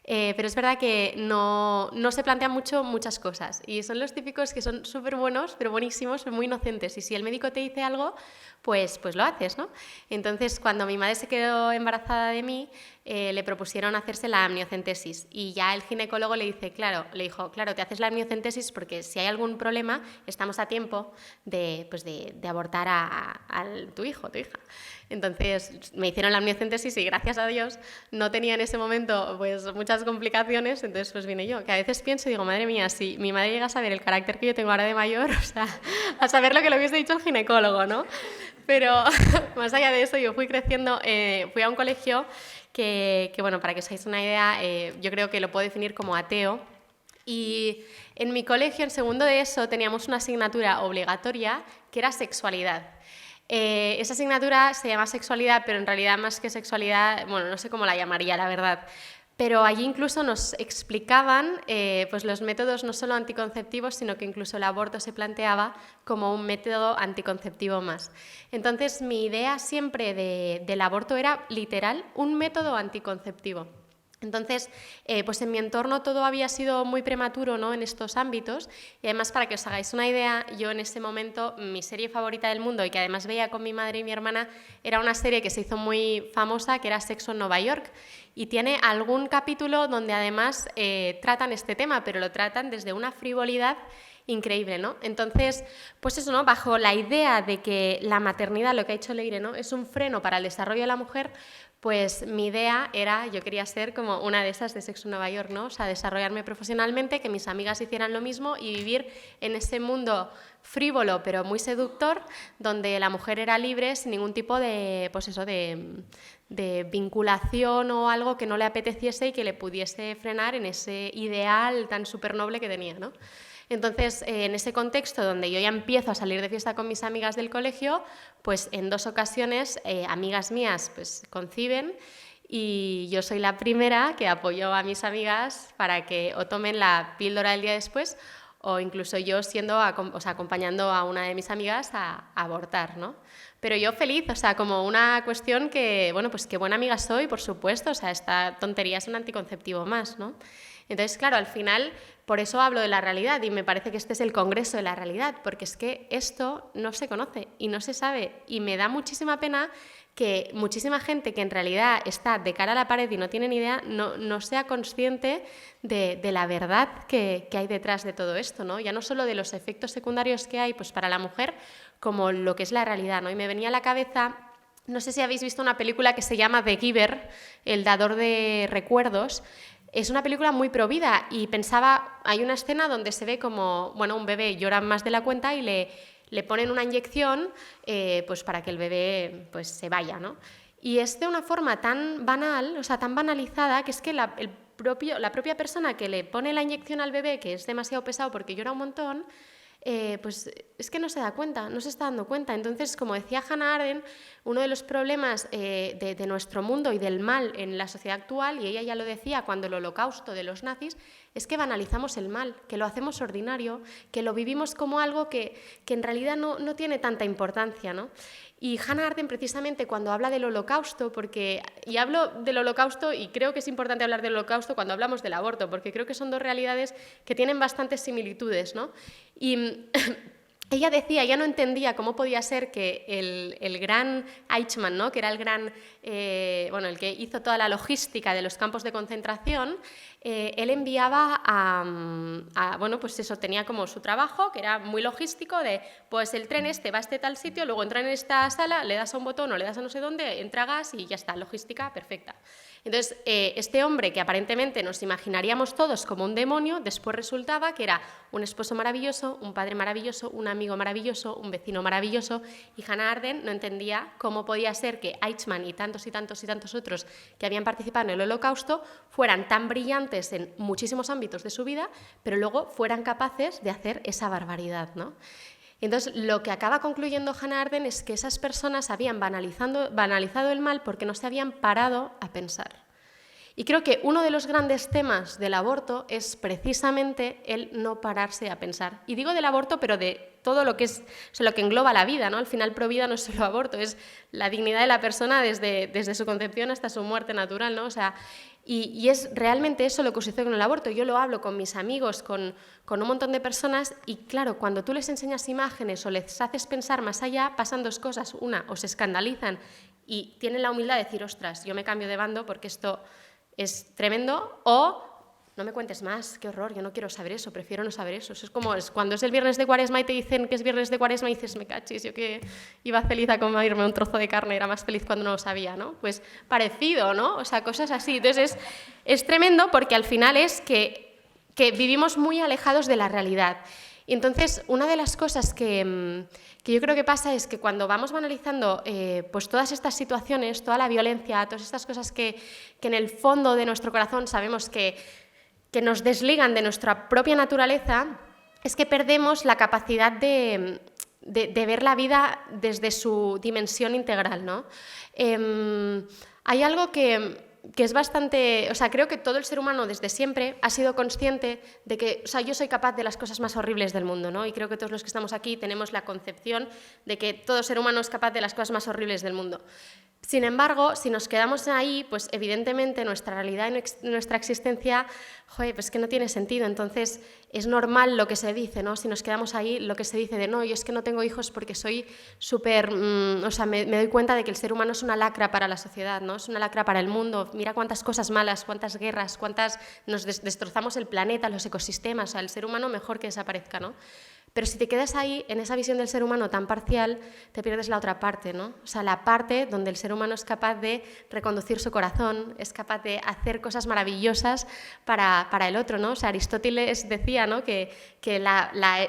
pero es verdad que no se plantean muchas cosas y son los típicos que son súper buenos, pero buenísimos, muy inocentes, y si el médico te dice algo, pues lo haces, ¿no? Entonces, cuando mi madre se quedó embarazada de mí, le propusieron hacerse la amniocentesis y ya el ginecólogo le dijo, claro, te haces la amniocentesis porque si hay algún problema estamos a tiempo de abortar a tu hijo, tu hija. Entonces me hicieron la amniocentesis y gracias a Dios no tenía en ese momento pues muchas complicaciones, entonces pues vine yo, que a veces pienso y digo, madre mía, si mi madre llega a saber el carácter que yo tengo ahora de mayor, o sea, a saber lo que le hubiese dicho el ginecólogo, ¿no? Pero más allá de eso, yo fui creciendo, fui a un colegio que bueno, para que os hagáis una idea, yo creo que lo puedo definir como ateo. Y en mi colegio, en segundo de eso, teníamos una asignatura obligatoria que era sexualidad. Esa asignatura se llama sexualidad, pero en realidad más que sexualidad, bueno, no sé cómo la llamaría, la verdad. Pero allí incluso nos explicaban pues los métodos no solo anticonceptivos, sino que incluso el aborto se planteaba como un método anticonceptivo más. Entonces, mi idea siempre del aborto era literal un método anticonceptivo. Entonces, pues en mi entorno todo había sido muy prematuro, ¿no?, en estos ámbitos, y además, para que os hagáis una idea, yo en ese momento, mi serie favorita del mundo y que además veía con mi madre y mi hermana, era una serie que se hizo muy famosa, que era Sexo en Nueva York, y tiene algún capítulo donde además tratan este tema, pero lo tratan desde una frivolidad increíble, ¿no? Entonces, pues eso, ¿no?, bajo la idea de que la maternidad, lo que ha dicho Leire, ¿no?, es un freno para el desarrollo de la mujer, pues mi idea era, yo quería ser como una de esas de Sexo en Nueva York, ¿no? O sea, desarrollarme profesionalmente, que mis amigas hicieran lo mismo y vivir en ese mundo frívolo pero muy seductor, donde la mujer era libre sin ningún tipo de, pues eso, de vinculación o algo que no le apeteciese y que le pudiese frenar en ese ideal tan súper noble que tenía, ¿no? Entonces, en ese contexto donde yo ya empiezo a salir de fiesta con mis amigas del colegio, pues en 2 ocasiones amigas mías pues conciben y yo soy la primera que apoyo a mis amigas para que o tomen la píldora del día después o incluso yo acompañando a una de mis amigas a abortar, ¿no? Pero yo feliz, o sea, como una cuestión que, bueno, pues qué buena amiga soy, por supuesto, o sea, esta tontería es un anticonceptivo más, ¿no? Entonces, claro, al final, por eso hablo de la realidad y me parece que este es el congreso de la realidad, porque es que esto no se conoce y no se sabe y me da muchísima pena que muchísima gente que en realidad está de cara a la pared y no tiene ni idea, no sea consciente de la verdad que hay detrás de todo esto, ¿no? Ya no solo de los efectos secundarios que hay pues, para la mujer, como lo que es la realidad, ¿no? Y me venía a la cabeza, no sé si habéis visto una película que se llama The Giver, el dador de recuerdos. Es una película muy provida y pensaba, hay una escena donde se ve como, bueno, un bebé llora más de la cuenta y le ponen una inyección pues para que el bebé pues, se vaya, ¿no? Y es de una forma tan banal, o sea, tan banalizada, que es que la propia persona que le pone la inyección al bebé, que es demasiado pesado porque llora un montón, pues es que no se da cuenta, no se está dando cuenta. Entonces, como decía Hannah Arendt, uno de los problemas de nuestro mundo y del mal en la sociedad actual, y ella ya lo decía cuando el holocausto de los nazis, es que banalizamos el mal, que lo hacemos ordinario, que lo vivimos como algo que en realidad no tiene tanta importancia, ¿no? Y Hannah Arendt, precisamente, cuando habla del holocausto, y hablo del holocausto y creo que es importante hablar del holocausto cuando hablamos del aborto, porque creo que son 2 realidades que tienen bastantes similitudes, ¿no? Y ella decía, ella no entendía cómo podía ser que el gran Eichmann, ¿no?, que era el gran, el que hizo toda la logística de los campos de concentración, él enviaba bueno, pues eso, tenía como su trabajo, que era muy logístico, de, pues el tren este va a este tal sitio, luego entra en esta sala, le das a un botón o le das a no sé dónde, entra gas y ya está, logística perfecta. Entonces, este hombre que aparentemente nos imaginaríamos todos como un demonio, después resultaba que era un esposo maravilloso, un padre maravilloso, un amigo maravilloso, un vecino maravilloso, y Hannah Arendt no entendía cómo podía ser que Eichmann y tantos y tantos y tantos otros que habían participado en el Holocausto fueran tan brillantes en muchísimos ámbitos de su vida, pero luego fueran capaces de hacer esa barbaridad, ¿no? Entonces, lo que acaba concluyendo Hannah Arendt es que esas personas habían banalizado el mal porque no se habían parado a pensar. Y creo que uno de los grandes temas del aborto es precisamente el no pararse a pensar. Y digo del aborto, pero de todo lo que es, o sea, lo que engloba la vida, ¿no? Al final, provida no es solo aborto, es la dignidad de la persona desde su concepción hasta su muerte natural, ¿no? O sea, y es realmente eso lo que sucede con el aborto. Yo lo hablo con mis amigos, con un montón de personas, y claro, cuando tú les enseñas imágenes o les haces pensar más allá, pasan dos cosas. Una, o se escandalizan y tienen la humildad de decir, ostras, yo me cambio de bando porque esto es tremendo, o no me cuentes más, qué horror, yo no quiero saber eso, prefiero no saber eso. Eso es como cuando es el viernes de Cuaresma y te dicen que es viernes de Cuaresma y dices, me cachis, yo que iba feliz a comerme un trozo de carne, era más feliz cuando no lo sabía, ¿no? Pues parecido, ¿no? O sea, cosas así. Entonces es tremendo porque al final es que vivimos muy alejados de la realidad. Y entonces, una de las cosas que yo creo que pasa es que cuando vamos banalizando pues todas estas situaciones, toda la violencia, todas estas cosas que en el fondo de nuestro corazón sabemos que nos desligan de nuestra propia naturaleza, es que perdemos la capacidad de ver la vida desde su dimensión integral, ¿no? Hay algo que es bastante, o sea, creo que todo el ser humano desde siempre ha sido consciente de que, o sea, yo soy capaz de las cosas más horribles del mundo, ¿no? Y creo que todos los que estamos aquí tenemos la concepción de que todo ser humano es capaz de las cosas más horribles del mundo. Sin embargo, si nos quedamos ahí, pues evidentemente nuestra realidad y nuestra existencia, joder, pues que no tiene sentido. Entonces es normal lo que se dice, ¿no? Si nos quedamos ahí, lo que se dice de no, yo es que no tengo hijos porque soy súper, o sea, me doy cuenta de que el ser humano es una lacra para la sociedad, ¿no? Es una lacra para el mundo. Mira cuántas cosas malas, cuántas guerras, cuántas nos destrozamos el planeta, los ecosistemas, o sea, el ser humano mejor que desaparezca, ¿no? Pero si te quedas ahí, en esa visión del ser humano tan parcial, te pierdes la otra parte, ¿no? O sea, la parte donde el ser humano es capaz de reconducir su corazón, es capaz de hacer cosas maravillosas para el otro, ¿no? O sea, Aristóteles decía, ¿no?, que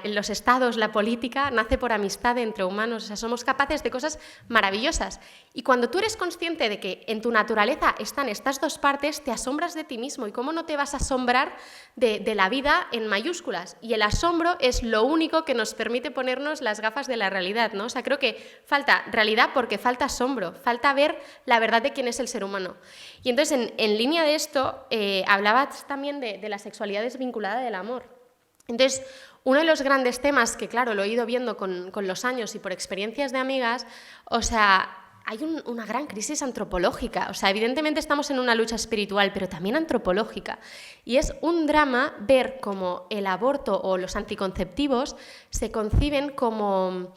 los estados, la política, nace por amistad entre humanos. O sea, somos capaces de cosas maravillosas. Y cuando tú eres consciente de que en tu naturaleza están estas dos partes, te asombras de ti mismo. ¿Y cómo no te vas a asombrar de la vida en mayúsculas? Y el asombro es lo único que nos permite ponernos las gafas de la realidad, ¿no? O sea, creo que falta realidad porque falta asombro, falta ver la verdad de quién es el ser humano. Y entonces, en línea de esto, hablabas también de la sexualidad desvinculada del amor. Entonces, uno de los grandes temas que, claro, lo he ido viendo con los años y por experiencias de amigas, o sea, hay una gran crisis antropológica. O sea, evidentemente estamos en una lucha espiritual, pero también antropológica. Y es un drama ver cómo el aborto o los anticonceptivos se conciben como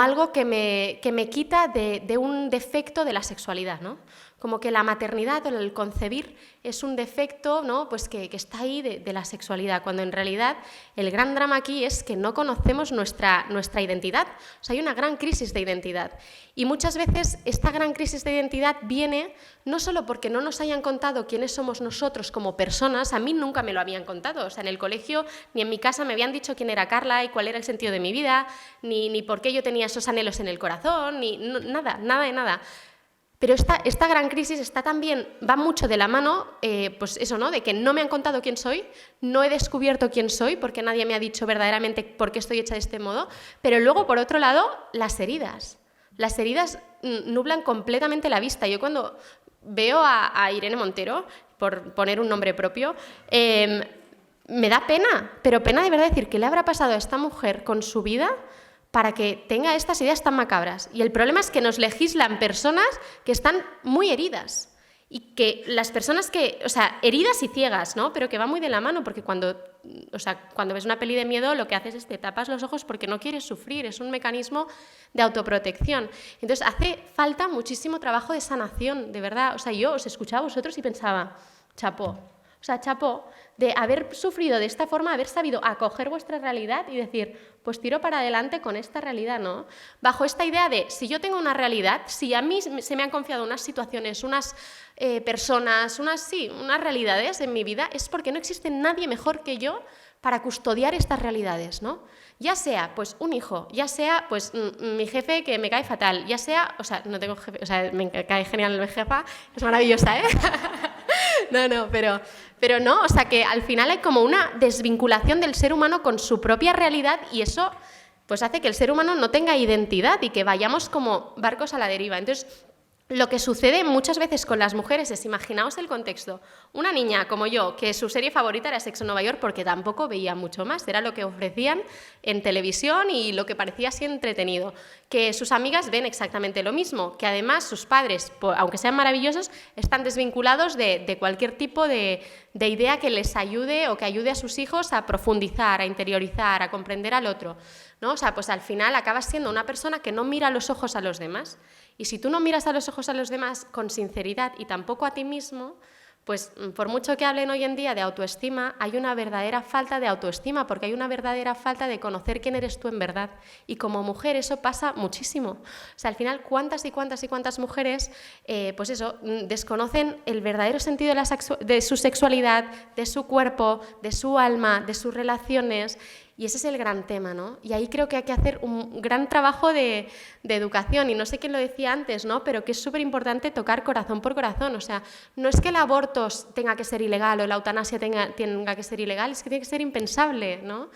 algo que me quita de un defecto de la sexualidad, ¿no? Como que la maternidad o el concebir es un defecto, ¿no?, pues que está ahí de la sexualidad, cuando en realidad el gran drama aquí es que no conocemos nuestra identidad. O sea, hay una gran crisis de identidad. Y muchas veces esta gran crisis de identidad viene no solo porque no nos hayan contado quiénes somos nosotros como personas, a mí nunca me lo habían contado. O sea, en el colegio ni en mi casa me habían dicho quién era Carla y cuál era el sentido de mi vida, ni por qué yo tenía esos anhelos en el corazón, nada de nada. Pero esta gran crisis está también, va mucho de la mano, pues eso, ¿no?, de que no me han contado quién soy, no he descubierto quién soy, porque nadie me ha dicho verdaderamente por qué estoy hecha de este modo, pero luego, por otro lado, las heridas nublan completamente la vista. Yo cuando veo a Irene Montero, por poner un nombre propio, me da pena, pero pena de verdad decir, ¿qué le habrá pasado a esta mujer con su vida para que tenga estas ideas tan macabras? Y el problema es que nos legislan personas que están muy heridas y que las personas que, o sea, heridas y ciegas, ¿no?, pero que va muy de la mano, porque cuando ves una peli de miedo lo que haces es te tapas los ojos porque no quieres sufrir, es un mecanismo de autoprotección. Entonces hace falta muchísimo trabajo de sanación, de verdad. O sea, yo os escuchaba a vosotros y pensaba, chapó. O sea, chapó, de haber sufrido de esta forma, haber sabido acoger vuestra realidad y decir, pues tiro para adelante con esta realidad, ¿no? Bajo esta idea de, si yo tengo una realidad, si a mí se me han confiado unas situaciones, unas personas, unas realidades en mi vida, es porque no existe nadie mejor que yo para custodiar estas realidades, ¿no? Ya sea, pues, un hijo, ya sea, pues, mi jefe que me cae fatal, ya sea, o sea, no tengo jefe, o sea, me cae genial mi jefa, es maravillosa, ¿eh? No, pero no, o sea, que al final hay como una desvinculación del ser humano con su propia realidad y eso, pues, hace que el ser humano no tenga identidad y que vayamos como barcos a la deriva. Entonces, lo que sucede muchas veces con las mujeres es, imaginaos el contexto, una niña como yo, que su serie favorita era Sexo en Nueva York porque tampoco veía mucho más, era lo que ofrecían en televisión y lo que parecía así entretenido, que sus amigas ven exactamente lo mismo, que además sus padres, aunque sean maravillosos, están desvinculados de cualquier tipo de idea que les ayude o que ayude a sus hijos a profundizar, a interiorizar, a comprender al otro, ¿no? O sea, pues al final acabas siendo una persona que no mira a los ojos a los demás. Y si tú no miras a los ojos a los demás con sinceridad y tampoco a ti mismo, pues por mucho que hablen hoy en día de autoestima, hay una verdadera falta de autoestima, porque hay una verdadera falta de conocer quién eres tú en verdad. Y como mujer eso pasa muchísimo. O sea, al final, ¿cuántas y cuántas mujeres, pues eso, desconocen el verdadero sentido de su sexualidad, de su cuerpo, de su alma, de sus relaciones? Y ese es el gran tema, ¿no? Y ahí creo que hay que hacer un gran trabajo de educación, y no sé quién lo decía antes, ¿no? Pero que es súper importante tocar corazón por corazón. O sea, no es que el aborto tenga que ser ilegal o la eutanasia tenga que ser ilegal, es que tiene que ser impensable, ¿no?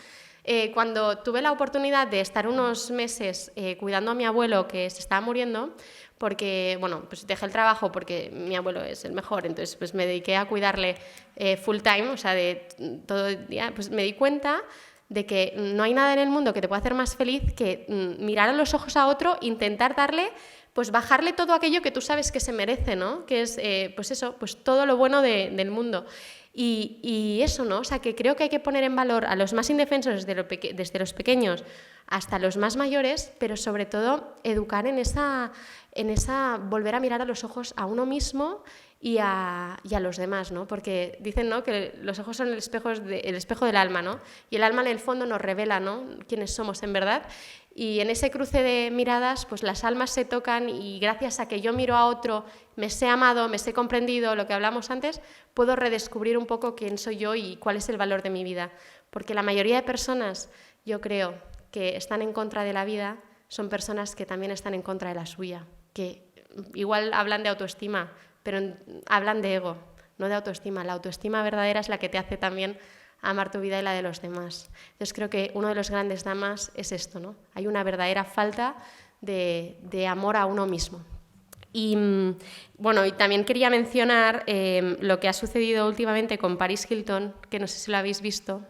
Cuando tuve la oportunidad de estar unos meses cuidando a mi abuelo que se estaba muriendo, porque, bueno, pues dejé el trabajo porque mi abuelo es el mejor, entonces pues me dediqué a cuidarle full time, o sea, de todo el día, pues me di cuenta de que no hay nada en el mundo que te pueda hacer más feliz que mirar a los ojos a otro, intentar darle, pues bajarle todo aquello que tú sabes que se merece, ¿no? Que es, pues eso, pues todo lo bueno del mundo. Y eso, ¿no? O sea, que creo que hay que poner en valor a los más indefensos desde los pequeños hasta los más mayores, pero sobre todo educar en esa volver a mirar a los ojos a uno mismo y a los demás, ¿no? Porque dicen, ¿no?, que los ojos son el espejo del alma, ¿no? Y el alma en el fondo nos revela, ¿no?, quiénes somos en verdad. Y en ese cruce de miradas, pues las almas se tocan y gracias a que yo miro a otro, me sé amado, me sé comprendido, lo que hablamos antes, puedo redescubrir un poco quién soy yo y cuál es el valor de mi vida. Porque la mayoría de personas, yo creo, que están en contra de la vida, son personas que también están en contra de la suya, que igual hablan de autoestima, pero hablan de ego, no de autoestima. La autoestima verdadera es la que te hace también amar tu vida y la de los demás. Entonces creo que uno de los grandes dramas es esto, ¿no? Hay una verdadera falta de amor a uno mismo. Y bueno, y también quería mencionar lo que ha sucedido últimamente con Paris Hilton, que no sé si lo habéis visto,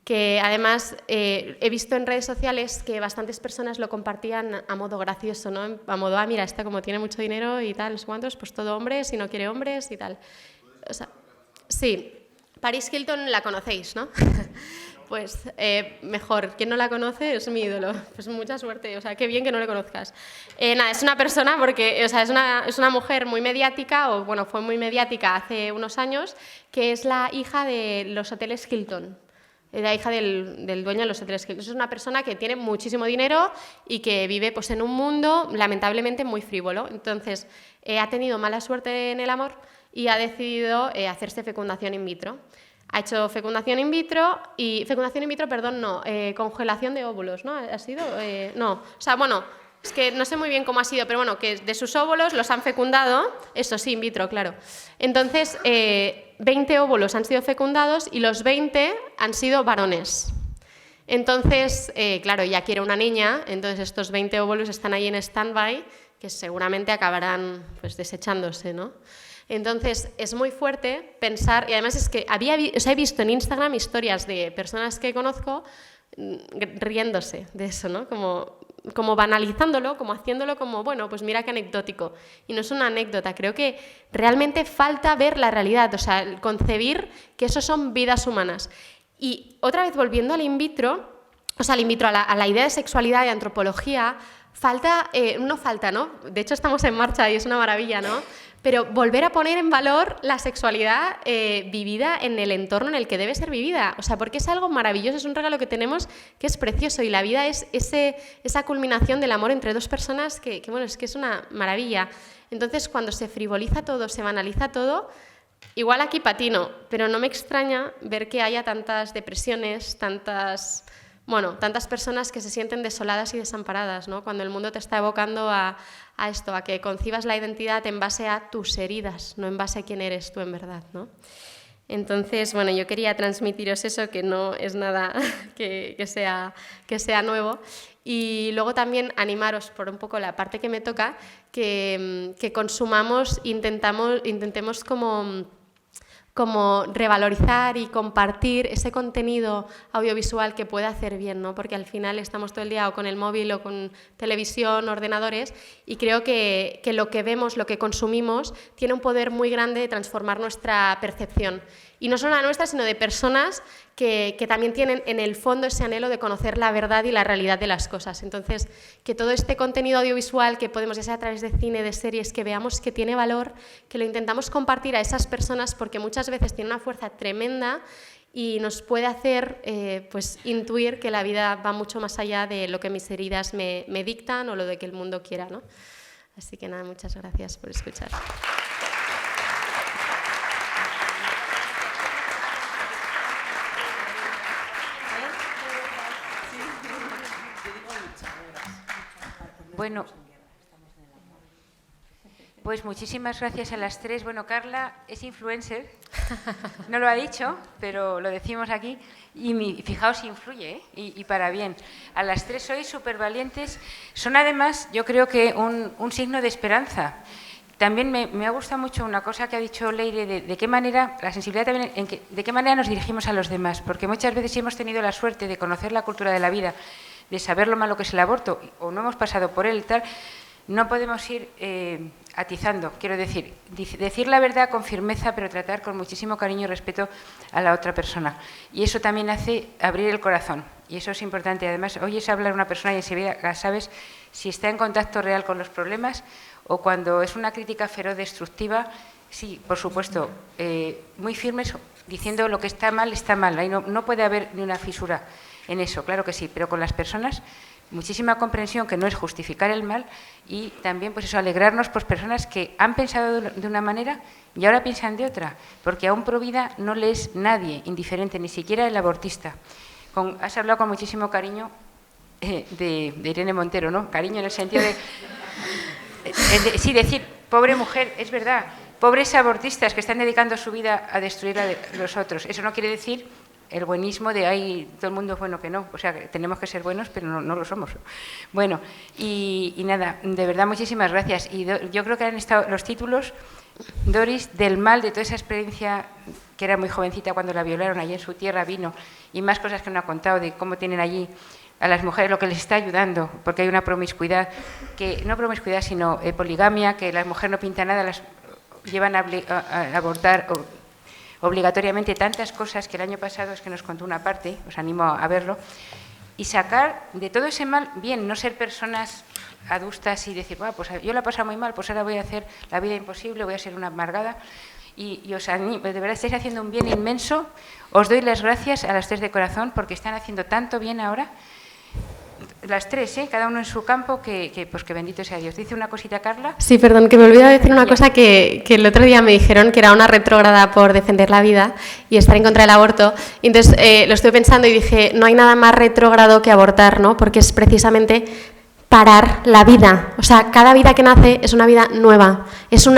que además he visto en redes sociales que bastantes personas lo compartían a modo gracioso, ¿no? A modo, mira, esta como tiene mucho dinero y tal, no sé cuántos, pues todo hombres y no quiere hombres y tal. O sea, sí, Paris Hilton la conocéis, ¿no? Pues mejor, quien no la conoce es mi ídolo, pues mucha suerte, o sea, qué bien que no le conozcas. Nada, es una persona porque, o sea, es una mujer muy mediática, o bueno, fue muy mediática hace unos años, que es la hija de los hoteles Hilton. La hija del dueño de los hoteles Hilton. Es una persona que tiene muchísimo dinero y que vive pues, en un mundo lamentablemente muy frívolo. Entonces, ha tenido mala suerte en el amor y ha decidido hacerse fecundación in vitro. Ha hecho fecundación in vitro, congelación de óvulos, ¿no? ¿Ha sido? No, o sea, bueno, es que no sé muy bien cómo ha sido, pero bueno, que de sus óvulos los han fecundado, eso sí, in vitro, claro. Entonces, 20 óvulos han sido fecundados y los 20 han sido varones. Entonces, claro, ya quiere una niña, entonces estos 20 óvulos están ahí en stand-by, que seguramente acabarán pues, desechándose, ¿no? Entonces, es muy fuerte pensar, y además es que he visto en Instagram historias de personas que conozco riéndose de eso, ¿no? Como banalizándolo, como haciéndolo como, bueno, pues mira qué anecdótico. Y no es una anécdota, creo que realmente falta ver la realidad, o sea, concebir que eso son vidas humanas. Y otra vez volviendo al in vitro, o sea, al in vitro, a la idea de sexualidad y antropología, ¿no? De hecho, estamos en marcha y es una maravilla, ¿no? pero volver a poner en valor la sexualidad vivida en el entorno en el que debe ser vivida. O sea, porque es algo maravilloso, es un regalo que tenemos que es precioso, y la vida es esa culminación del amor entre dos personas que bueno, es que es una maravilla. Entonces, cuando se frivoliza todo, se banaliza todo, igual aquí patino, pero no me extraña ver que haya tantas depresiones, tantas personas que se sienten desoladas y desamparadas, ¿no? Cuando el mundo te está evocando a esto, a que concibas la identidad en base a tus heridas, no en base a quién eres tú en verdad, ¿no? Entonces, bueno, yo quería transmitiros eso, que no es nada que sea nuevo. Y luego también animaros, por un poco la parte que me toca, que consumamos, intentemos como revalorizar y compartir ese contenido audiovisual que puede hacer bien, ¿no? Porque al final estamos todo el día o con el móvil o con televisión, ordenadores, y creo que lo que vemos, lo que consumimos, tiene un poder muy grande de transformar nuestra percepción. Y no solo la nuestra, sino de personas que también tienen en el fondo ese anhelo de conocer la verdad y la realidad de las cosas. Entonces, que todo este contenido audiovisual que podemos, ya sea a través de cine, de series, que veamos que tiene valor, que lo intentamos compartir a esas personas, porque muchas veces tiene una fuerza tremenda y nos puede hacer pues, intuir que la vida va mucho más allá de lo que mis heridas me dictan o lo de que el mundo quiera, ¿no? Así que nada, muchas gracias por escuchar. Bueno, pues muchísimas gracias a las tres. Bueno, Carla es influencer, no lo ha dicho, pero lo decimos aquí, y fijaos, influye, ¿eh? Y para bien. A las tres sois súper valientes. Son además, yo creo que un signo de esperanza. También me ha gustado mucho una cosa que ha dicho Leire, de qué manera, la sensibilidad también, de qué manera nos dirigimos a los demás, porque muchas veces si hemos tenido la suerte de conocer la cultura de la vida, de saber lo malo que es el aborto, o no hemos pasado por él y tal, no podemos ir atizando. Quiero decir la verdad con firmeza, pero tratar con muchísimo cariño y respeto a la otra persona. Y eso también hace abrir el corazón, y eso es importante. Además, oyes hablar a una persona y enseguida sabes si está en contacto real con los problemas o cuando es una crítica feroz, destructiva. Sí, por supuesto, muy firmes, diciendo lo que está mal, ahí no puede haber ni una fisura en eso, claro que sí, pero con las personas muchísima comprensión, que no es justificar el mal, y también pues eso, alegrarnos por personas que han pensado de una manera y ahora piensan de otra, porque a un provida no le es nadie indiferente, ni siquiera el abortista. Has hablado con muchísimo cariño de Irene Montero, ¿no? Cariño en el sentido de sí, decir, pobre mujer, es verdad, pobres abortistas que están dedicando su vida a destruir a los otros. Eso no quiere decir el buenismo de ahí todo el mundo es bueno, que no, o sea, que tenemos que ser buenos, pero no lo somos. Bueno, y nada, de verdad muchísimas gracias. Y yo creo que han estado los títulos, Doris, del mal, de toda esa experiencia, que era muy jovencita cuando la violaron allí en su tierra, vino, y más cosas que no ha contado de cómo tienen allí a las mujeres, lo que les está ayudando, porque hay una promiscuidad, no promiscuidad, sino poligamia, que las mujeres no pintan nada, las llevan a abortar obligatoriamente, tantas cosas que el año pasado es que nos contó una parte, os animo a verlo, y sacar de todo ese mal, bien, no ser personas adustas y decir, pues yo la he pasado muy mal, pues ahora voy a hacer la vida imposible, voy a ser una amargada, y os animo, de verdad estáis haciendo un bien inmenso. Os doy las gracias a las tres de corazón, porque están haciendo tanto bien ahora, las tres, cada uno en su campo, pues que bendito sea Dios. Dice una cosita, Carla. Sí, perdón, que me olvidé decir una cosa que el otro día me dijeron que era una retrógrada por defender la vida y estar en contra del aborto. Y entonces lo estuve pensando y dije, no hay nada más retrógrado que abortar, ¿no? Porque es precisamente parar la vida. O sea, cada vida que nace es una vida nueva, es una